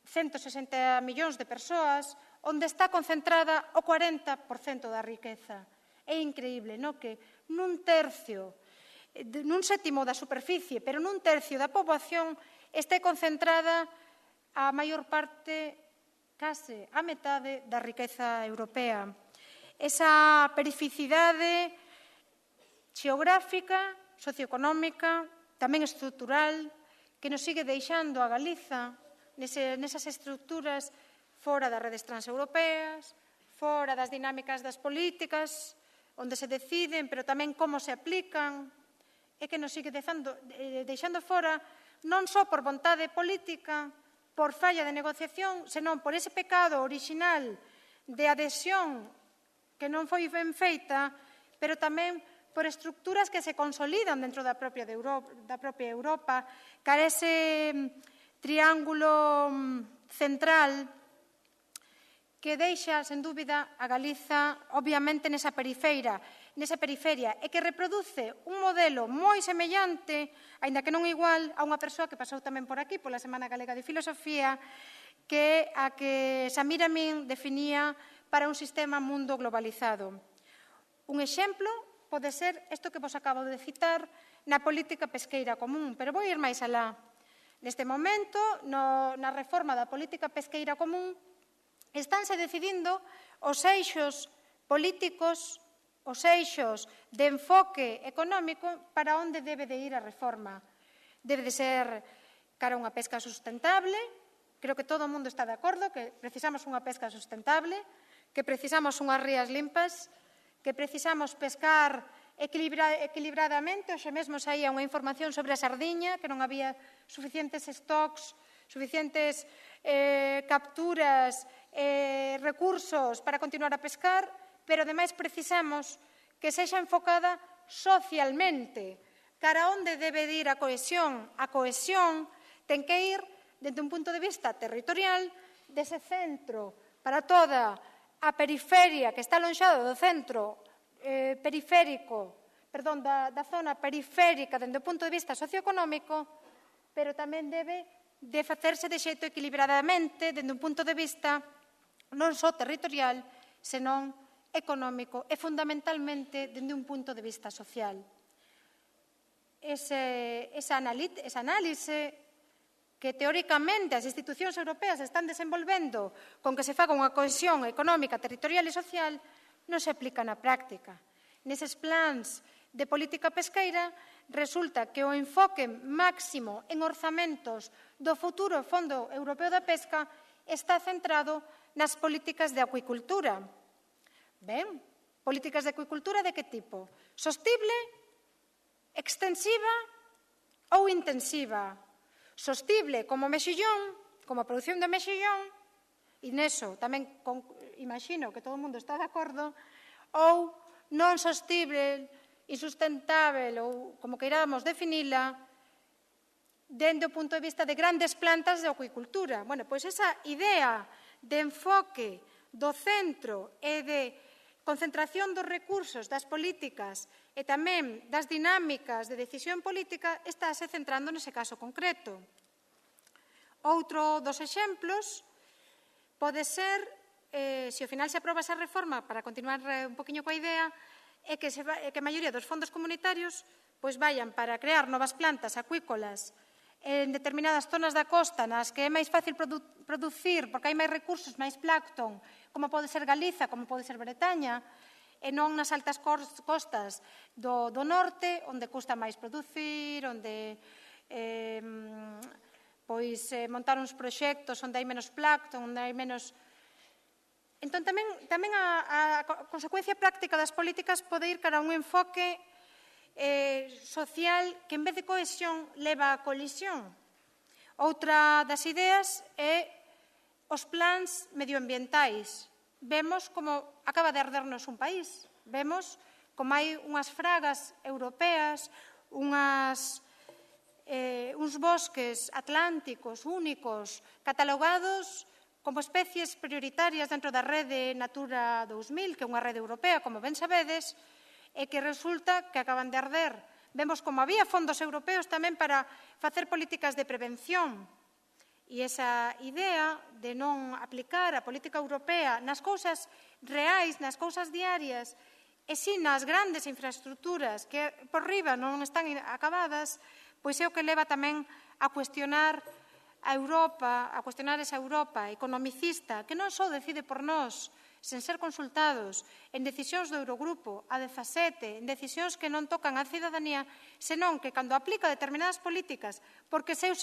160 millóns de persoas, onde está concentrada o 40% da riqueza. É increíble, non? Que nun tercio, nun sétimo da superficie, pero nun tercio da poboación este concentrada a maior parte, case a metade da riqueza europea. Esa perificidade xeográfica, socioeconómica, tamén estrutural, que nos sigue deixando a Galiza nesas estruturas fora das redes transeuropeas, fora das dinámicas das políticas, onde se deciden, pero tamén como se aplican, e que nos sigue deixando fora non só por vontade política, por falla de negociación, senón por ese pecado orixinal de adhesión que non foi ben feita, pero tamén por estructuras que se consolidan dentro da propia Europa, cara ese triángulo central que deixa, sen dúbida, a Galiza, obviamente, nesa periferia, e que reproduce un modelo moi semellante, aínda que non igual, a unha persoa que pasou tamén por aquí, pola Semana Galega de Filosofía, que a que Samir Amin definía para un sistema mundo globalizado. Un exemplo pode ser isto que vos acabo de citar na política pesqueira común, pero vou ir máis alá. Neste momento, na reforma da política pesqueira común, estánse decidindo os eixos políticos, os eixos de enfoque económico para onde debe de ir a reforma. Debe de ser cara a unha pesca sustentable, creo que todo o mundo está de acordo que precisamos unha pesca sustentable, que precisamos unhas rías limpas, que precisamos pescar equilibradamente. Hoxe mesmo saía unha información sobre a sardiña, que non había suficientes stocks, suficientes capturas, recursos para continuar a pescar, pero ademais precisamos que sexa enfocada socialmente. Cara onde debe ir a cohesión? A cohesión ten que ir, desde un punto de vista territorial, dese centro para toda a periferia que está alonxada do centro da zona periférica dende o punto de vista socioeconómico, pero tamén debe de facerse de xeito equilibradamente dende un punto de vista non só territorial, senón económico e fundamentalmente dende un punto de vista social. Esa análise que teóricamente as institucións europeas están desenvolvendo con que se faga unha cohesión económica, territorial e social, non se aplica na práctica. Neses plans de política pesqueira, resulta que o enfoque máximo en orzamentos do futuro Fondo Europeo da Pesca está centrado nas políticas de acuicultura. Ben, políticas de acuicultura de que tipo? Sostible, extensiva ou intensiva? Sostible como mexillón, como a produción de mexillón, e neso tamén imagino que todo o mundo está de acordo, ou non sostible, insustentável ou como queiramos definila, dende o punto de vista de grandes plantas de acuicultura. Bueno, pois esa idea de enfoque do centro e de concentración dos recursos, das políticas e tamén das dinámicas de decisión política estáse centrando nese caso concreto. Outro dos exemplos pode ser, se ao final se aproba esa reforma, para continuar un poquinho coa idea, é que a maioría dos fondos comunitarios vayan para crear novas plantas acuícolas en determinadas zonas da costa nas que é máis fácil producir porque hai máis recursos, máis plancton, como pode ser Galiza, como pode ser Bretaña, e non nas altas costas do norte, onde custa máis producir, onde montar uns proxectos onde hai menos plancton, onde hai menos... Entón, tamén a consecuencia práctica das políticas pode ir cara a un enfoque social que, en vez de cohesión, leva a colisión. Outra das ideas é os plans medioambientais. Vemos como acaba de ardernos un país. Vemos como hai unhas fragas europeas, uns bosques atlánticos únicos catalogados como especies prioritarias dentro da rede Natura 2000, que é unha rede europea, como ben sabedes, e que resulta que acaban de arder. Vemos como había fondos europeos tamén para facer políticas de prevención. E esa idea de non aplicar a política europea nas cousas reais, nas cousas diarias, e si nas grandes infraestructuras que por riba non están acabadas, pois é o que leva tamén a cuestionar a Europa, a cuestionar esa Europa economicista, que non só decide por nós, sen ser consultados, en decisións do Eurogrupo, a 17, en decisións que non tocan a cidadanía, senón que cando aplica determinadas políticas, porque seus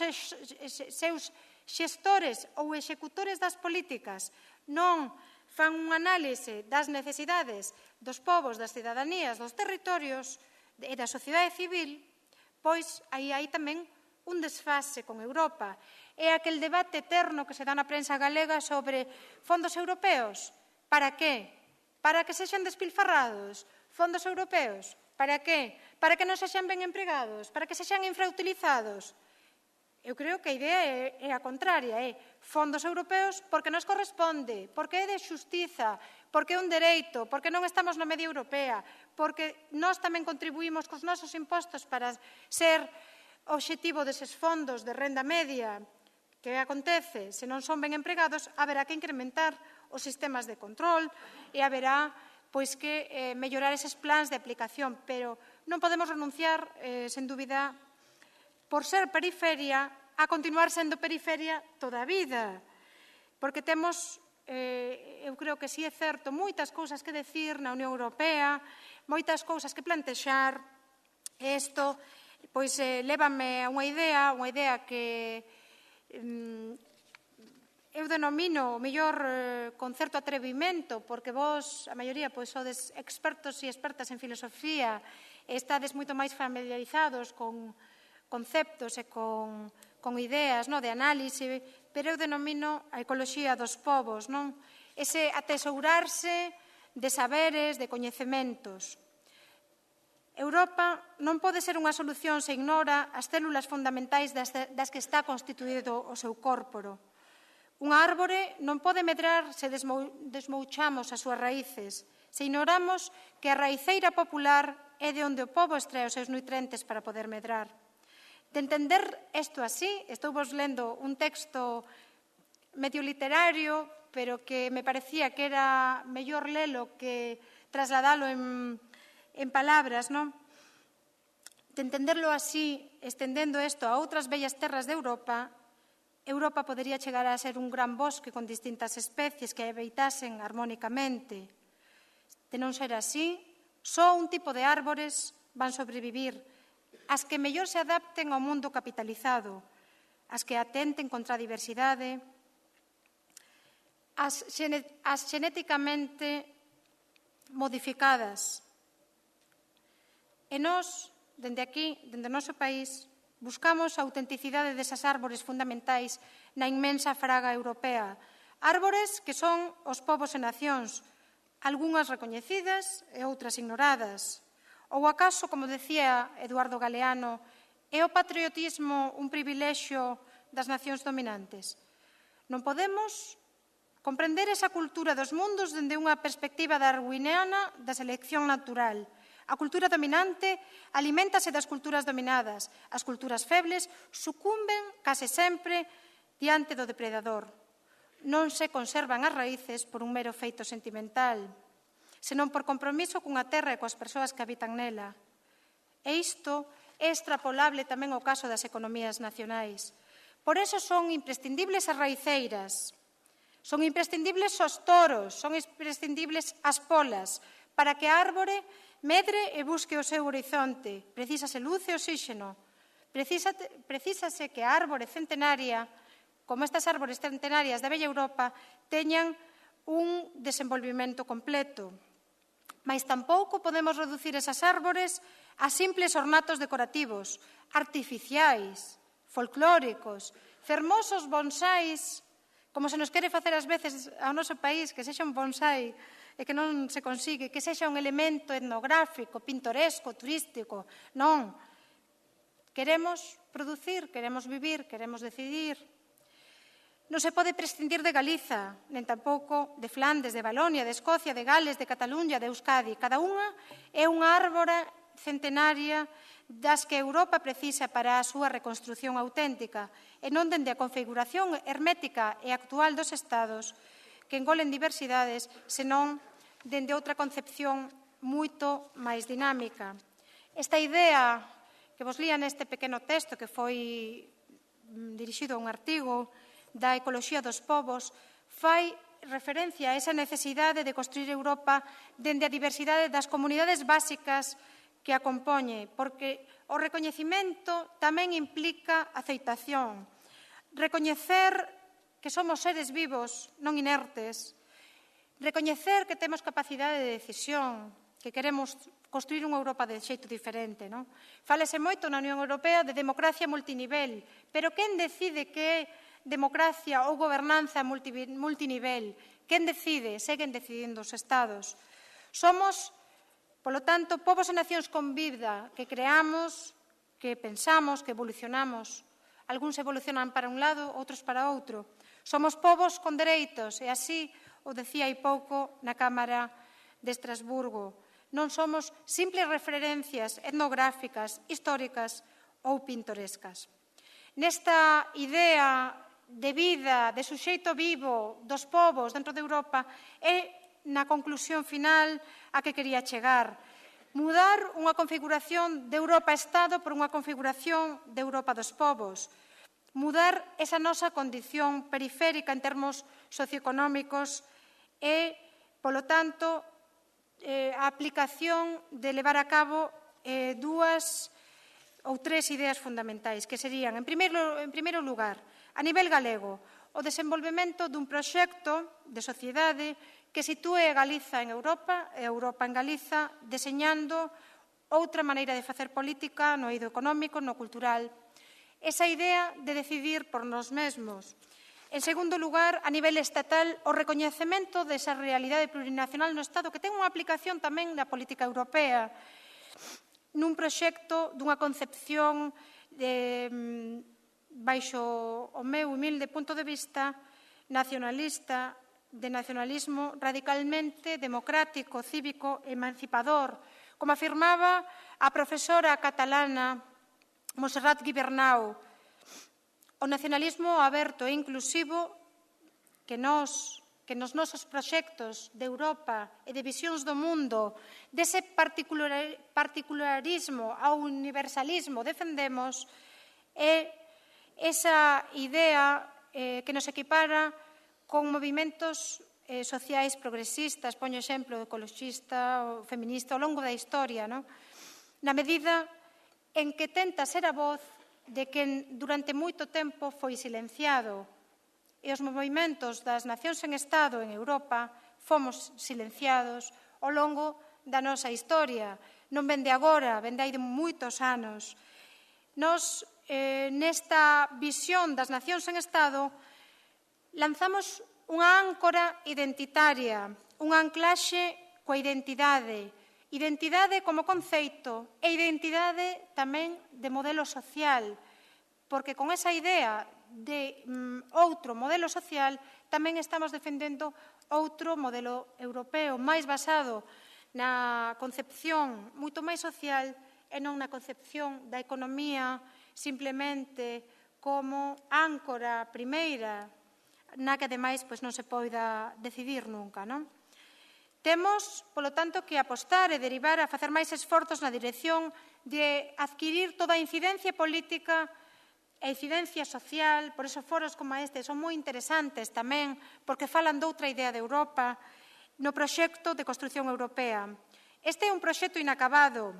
xestores ou executores das políticas non fan un análise das necesidades dos povos, das cidadanías, dos territorios e da sociedade civil, pois aí hai tamén un desfase con Europa. É aquel debate eterno que se dá na prensa galega sobre fondos europeos. Para que? Para que sexan despilfarrados? Fondos europeos? Para que? Para que non sexan ben empregados? Para que sexan infrautilizados? Eu creo que a idea é a contraria, é fondos europeos porque nos corresponde, porque é de xustiza, porque é un dereito, porque non estamos na media europea, porque nós tamén contribuímos cos nosos impostos para ser obxectivo deses fondos de renda media. Que acontece? Se non son ben empregados, haberá que incrementar os sistemas de control e haberá que mellorar eses plans de aplicación, pero non podemos renunciar, sen dúbida, por ser periferia, a continuar sendo periferia toda a vida, porque temos, eu creo que si é certo, moitas cousas que decir na Unión Europea, moitas cousas que plantexar, e isto lévame a unha idea que eu denomino o mellor con certo atrevimento, porque vos, a maioría, sodes expertos e expertas en filosofía e estades moito máis familiarizados con conceptos e con ideas de análise, pero eu denomino a ecoloxía dos povos, ese atesourarse de saberes, de coñecementos. Europa non pode ser unha solución se ignora as células fundamentais das que está constituído o seu córporo. Unha árbore non pode medrar se desmouchamos as súas raíces, se ignoramos que a raiceira popular é de onde o pobo extrae os seus nutrientes para poder medrar. De entender isto así, estou vos lendo un texto medio literario, pero que me parecía que era mellor lelo que trasladalo en palabras, non? De entenderlo así, estendendo isto a outras bellas terras de Europa, Europa podería chegar a ser un gran bosque con distintas especies que habitasen armónicamente. De non ser así, só un tipo de árbores van sobrevivir, as que mellor se adapten ao mundo capitalizado, as que atenten contra a diversidade, as xenéticamente modificadas. E nós, dende aquí, dende o noso país, buscamos a autenticidade desas árbores fundamentais na inmensa fraga europea. Árbores que son os povos e nacións, algunhas recoñecidas e outras ignoradas. Ou acaso, como decía Eduardo Galeano, é o patriotismo un privilexio das nacións dominantes? Non podemos comprender esa cultura dos mundos dende unha perspectiva darwiniana da selección natural. A cultura dominante aliméntase das culturas dominadas. As culturas febles sucumben case sempre diante do depredador. Non se conservan as raíces por un mero feito sentimental, senón por compromiso cunha terra e coas persoas que habitan nela. E isto é extrapolable tamén ao caso das economías nacionais. Por eso son imprescindibles as raiceiras, son imprescindibles os toros, son imprescindibles as polas, para que a árbore medre e busque o seu horizonte. Precisase luz e oxígeno. Precisase que a árbore centenaria, como estas árbores centenarias da Bella Europa, teñan un desenvolvimento completo. Mais tampouco podemos reducir esas árbores a simples ornatos decorativos, artificiais, folclóricos, fermosos bonsáis, como se nos quere facer ás veces ao noso país, que sexa un bonsai e que non se consigue, que sexa un elemento etnográfico, pintoresco, turístico. Non. Queremos producir, queremos vivir, queremos decidir. Non se pode prescindir de Galiza, nen tampouco de Flandes, de Valonia, de Escocia, de Gales, de Cataluña, de Euskadi. Cada unha é unha árbore centenaria das que Europa precisa para a súa reconstrución auténtica, e non dende a configuración hermética e actual dos Estados que engolen diversidades, senón dende outra concepción moito máis dinámica. Esta idea que vos lía neste pequeno texto que foi dirixido a un artigo da ecoloxía dos povos, fai referencia a esa necesidade de construir Europa dende a diversidade das comunidades básicas que a compoñe, porque o recoñecemento tamén implica aceitación. Recoñecer que somos seres vivos, non inertes, recoñecer que temos capacidade de decisión, que queremos construir unha Europa de xeito diferente. Non? Fálese moito na Unión Europea de democracia multinivel, pero quen decide que é democracia ou gobernanza multinivel? Quen decide? Seguen decidindo os Estados. Somos, polo tanto, povos e nacións con vida que creamos, que pensamos, que evolucionamos. Algúns evolucionan para un lado, outros para outro. Somos povos con dereitos, e así o decía hai pouco na Cámara de Estrasburgo. Non somos simples referencias etnográficas, históricas ou pintorescas. Nesta idea de vida, de suxeito vivo dos povos dentro de Europa, é na conclusión final a que quería chegar. Mudar unha configuración de Europa-Estado por unha configuración de Europa dos povos. Mudar esa nosa condición periférica en termos socioeconómicos e, polo tanto, a aplicación de levar a cabo dúas ou tres ideas fundamentais, que serían, en primeiro lugar, a nivel galego, o desenvolvemento dun proxecto de sociedade que sitúe a Galiza en Europa e Europa en Galiza, deseñando outra maneira de facer política no eido económico, no cultural. Esa idea de decidir por nós mesmos. En segundo lugar, a nivel estatal, o recoñecemento desa realidade plurinacional no Estado, que ten unha aplicación tamén na política europea, nun proxecto dunha concepción baixo o meu humilde punto de vista nacionalista, de nacionalismo radicalmente democrático, cívico, emancipador, como afirmaba a profesora catalana Montserrat Guibernau. O nacionalismo aberto e inclusivo que nos nosos proxectos de Europa e de visións do mundo, dese particularismo ao universalismo defendemos, é esa idea que nos equipara con movimentos sociais progresistas, poño exemplo ecoloxista ou feminista ao longo da historia, non? na medida en que tenta ser a voz de quen durante moito tempo foi silenciado. E os movimentos das nacións en Estado en Europa fomos silenciados ao longo da nosa historia. Non vende agora, vende hai de moitos anos. Nos, nesta visión das nacións en Estado, lanzamos unha áncora identitaria, unha anclaxe coa identidade. Identidade como conceito e identidade tamén de modelo social, porque con esa idea de outro modelo social tamén estamos defendendo outro modelo europeo máis basado na concepción moito máis social e non na concepción da economía simplemente como áncora primeira na que ademais non se poida decidir nunca, non? Temos, polo tanto, que apostar e derivar a facer máis esforzos na dirección de adquirir toda a incidencia política e incidencia social. Por iso foros como este son moi interesantes tamén, porque falan doutra idea de Europa no proxecto de construción europea. Este é un proxecto inacabado,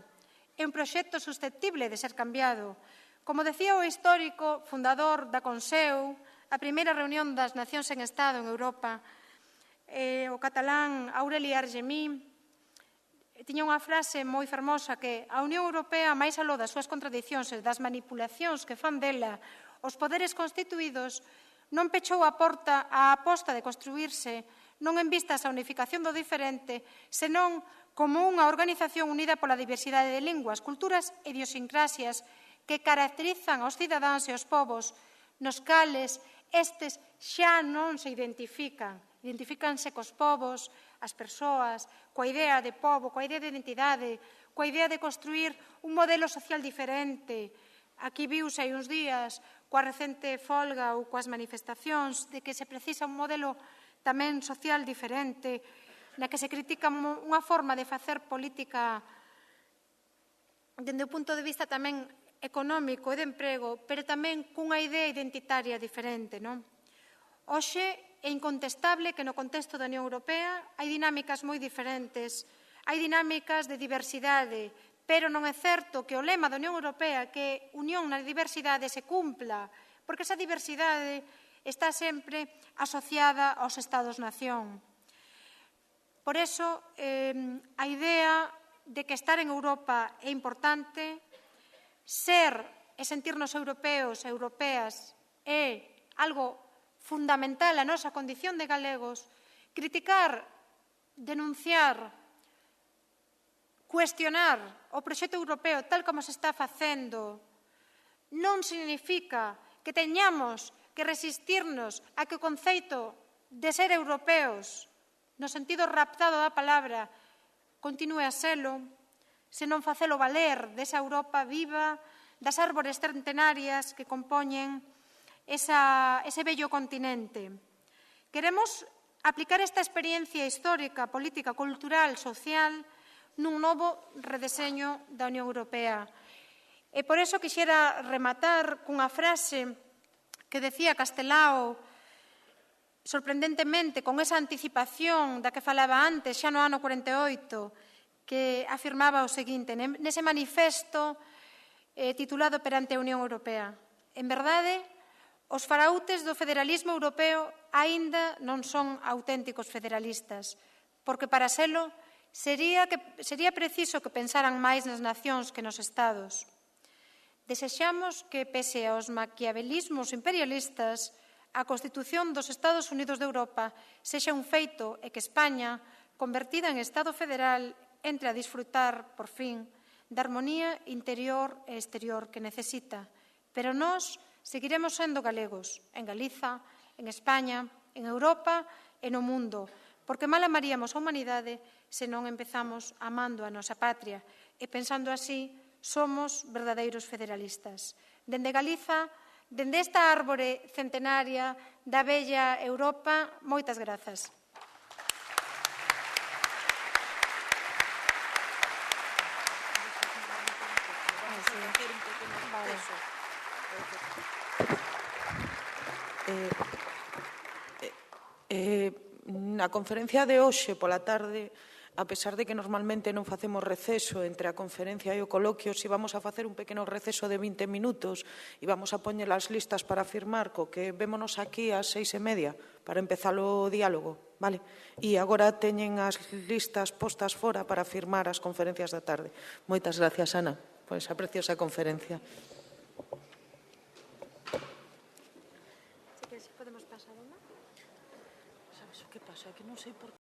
é un proxecto susceptible de ser cambiado. Como decía o histórico fundador da CONSEU, a primeira reunión das nacións en Estado en Europa, o catalán Aureli Argemí, tiña unha frase moi fermosa que a Unión Europea, máis aló das súas contradicións e das manipulacións que fan dela os poderes constituídos, non pechou a porta á aposta de construírse non en vistas á unificación do diferente, senón como unha organización unida pola diversidade de linguas, culturas e idiosincrasias que caracterizan aos cidadáns e aos povos, nos cales estes xa non se identifican. Identifícanse cos povos, as persoas, coa idea de pobo, coa idea de identidade, coa idea de construir un modelo social diferente. Aquí viuse hai uns días, coa recente folga ou coas manifestacións, de que se precisa un modelo tamén social diferente, na que se critica unha forma de facer política dende o punto de vista tamén económico e de emprego, pero tamén cunha idea identitaria diferente, non? Hoxe é incontestable que no contexto da Unión Europea hai dinámicas moi diferentes, hai dinámicas de diversidade, pero non é certo que o lema da Unión Europea, que unión na diversidade, se cumpla, porque esa diversidade está sempre asociada aos Estados-nación. Por eso, a idea de que estar en Europa é importante, ser e sentirnos europeos e europeas é algo fundamental a nosa condición de galegos. Criticar, denunciar, cuestionar o proxecto europeo tal como se está facendo non significa que teñamos que resistirnos a que o conceito de ser europeos, no sentido raptado da palabra, continue a selo, senón facelo valer desa Europa viva, das árbores centenarias que compoñen ese bello continente. Queremos aplicar esta experiencia histórica, política, cultural, social nun novo redeseño da Unión Europea. E por eso quixera rematar cunha frase que decía Castelao, sorprendentemente, con esa anticipación da que falaba antes, xa no ano 48, que afirmaba o seguinte, nese manifesto titulado Perante a Unión Europea. En verdade, os faraútes do federalismo europeo aínda non son auténticos federalistas, porque para selo sería preciso que pensaran máis nas nacións que nos estados. Desexamos que, pese aos maquiavelismos imperialistas, a Constitución dos Estados Unidos de Europa sexa un feito e que España, convertida en Estado federal, entre a disfrutar, por fin, da armonía interior e exterior que necesita. Pero nós seguiremos sendo galegos, en Galiza, en España, en Europa e no mundo, porque mal amaríamos a humanidade se non empezamos amando a nosa patria. E pensando así, somos verdadeiros federalistas. Dende Galiza, dende esta árbore centenaria da bella Europa, moitas grazas. Na conferencia de hoxe pola tarde a pesar de que normalmente non facemos receso entre a conferencia e o coloquio, si vamos a facer un pequeno receso de 20 minutos e vamos a poñer as listas para firmar, co que vémonos aquí ás 6:30 para empezar o diálogo, vale? E agora teñen as listas postas fora para firmar as conferencias da tarde. Moitas gracias, Ana, por esa preciosa conferencia. Podemos pasar unha? Sabes o que pasa? Que non sei por